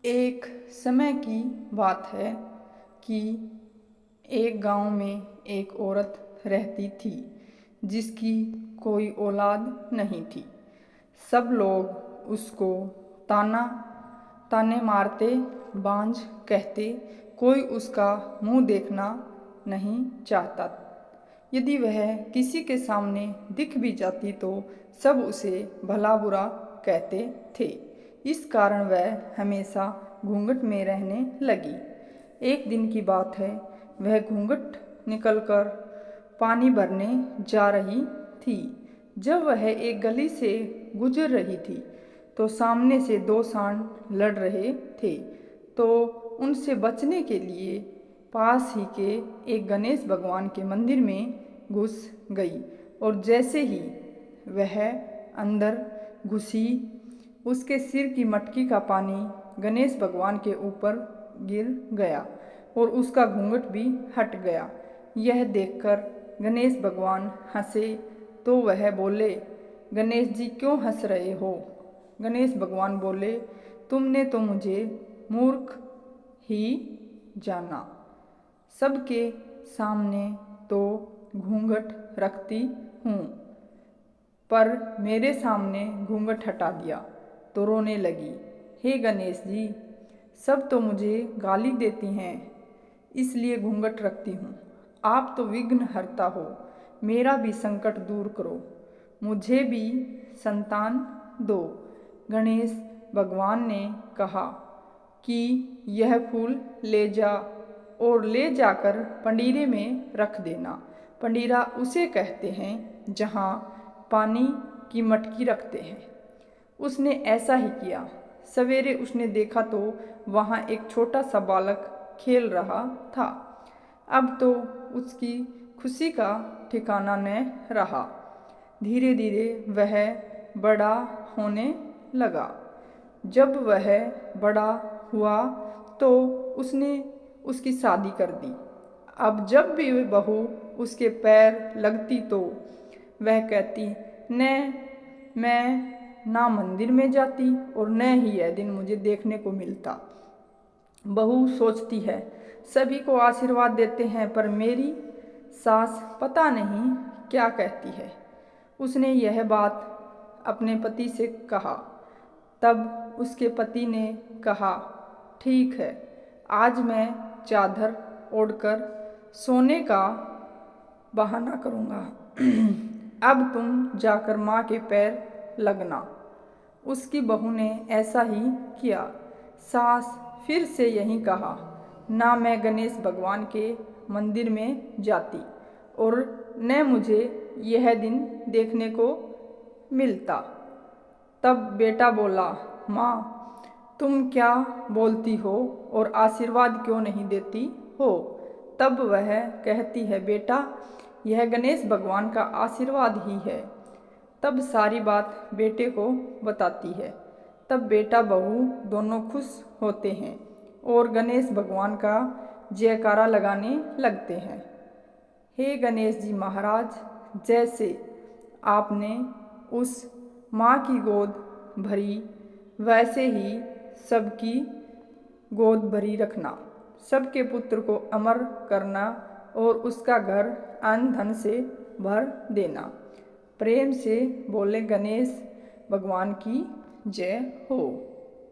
एक समय की बात है कि एक गांव में एक औरत रहती थी जिसकी कोई औलाद नहीं थी। सब लोग उसको ताना ताने मारते, बांझ कहते, कोई उसका मुंह देखना नहीं चाहता। यदि वह किसी के सामने दिख भी जाती तो सब उसे भला बुरा कहते थे। इस कारण वह हमेशा घूंघट में रहने लगी। एक दिन की बात है, वह घूंघट निकलकर पानी भरने जा रही थी। जब वह एक गली से गुजर रही थी तो सामने से दो सांड लड़ रहे थे। तो उनसे बचने के लिए पास ही के एक गणेश भगवान के मंदिर में घुस गई और जैसे ही वह अंदर घुसी, उसके सिर की मटकी का पानी गणेश भगवान के ऊपर गिर गया और उसका घूंघट भी हट गया। यह देखकर गणेश भगवान हंसे तो वह बोले, गणेश जी क्यों हंस रहे हो? गणेश भगवान बोले, तुमने तो मुझे मूर्ख ही जाना। सबके सामने तो घूंघट रखती हूँ, पर मेरे सामने घूंघट हटा दिया तो रोने लगी। हे गणेश जी, सब तो मुझे गाली देती हैं, इसलिए घूंघट रखती हूँ। आप तो विघ्न हरता हो, मेरा भी संकट दूर करो, मुझे भी संतान दो। गणेश भगवान ने कहा कि यह फूल ले जा और ले जाकर पंडीरे में रख देना। पंडीरा उसे कहते हैं जहाँ पानी की मटकी रखते हैं। उसने ऐसा ही किया। सवेरे उसने देखा तो वहाँ एक छोटा सा बालक खेल रहा था। अब तो उसकी खुशी का ठिकाना न रहा। धीरे धीरे वह बड़ा होने लगा। जब वह बड़ा हुआ तो उसने उसकी शादी कर दी। अब जब भी बहू उसके पैर लगती तो वह कहती, न मैं ना मंदिर में जाती और न ही यह दिन मुझे देखने को मिलता। बहू सोचती है, सभी को आशीर्वाद देते हैं, पर मेरी सास पता नहीं क्या कहती है। उसने यह बात अपने पति से कहा। तब उसके पति ने कहा, ठीक है, आज मैं चादर ओढ़कर सोने का बहाना करूँगा। अब तुम जाकर माँ के पैर लगना। उसकी बहू ने ऐसा ही किया। सास फिर से यही कहा, ना मैं गणेश भगवान के मंदिर में जाती और न मुझे यह दिन देखने को मिलता। तब बेटा बोला, माँ तुम क्या बोलती हो और आशीर्वाद क्यों नहीं देती हो? तब वह कहती है, बेटा यह गणेश भगवान का आशीर्वाद ही है। तब सारी बात बेटे को बताती है। तब बेटा बहू दोनों खुश होते हैं और गणेश भगवान का जयकारा लगाने लगते हैं। हे गणेश जी महाराज, जैसे आपने उस माँ की गोद भरी, वैसे ही सबकी गोद भरी रखना। सबके पुत्र को अमर करना और उसका घर अन्न धन से भर देना। प्रेम से बोले, गणेश भगवान की जय हो।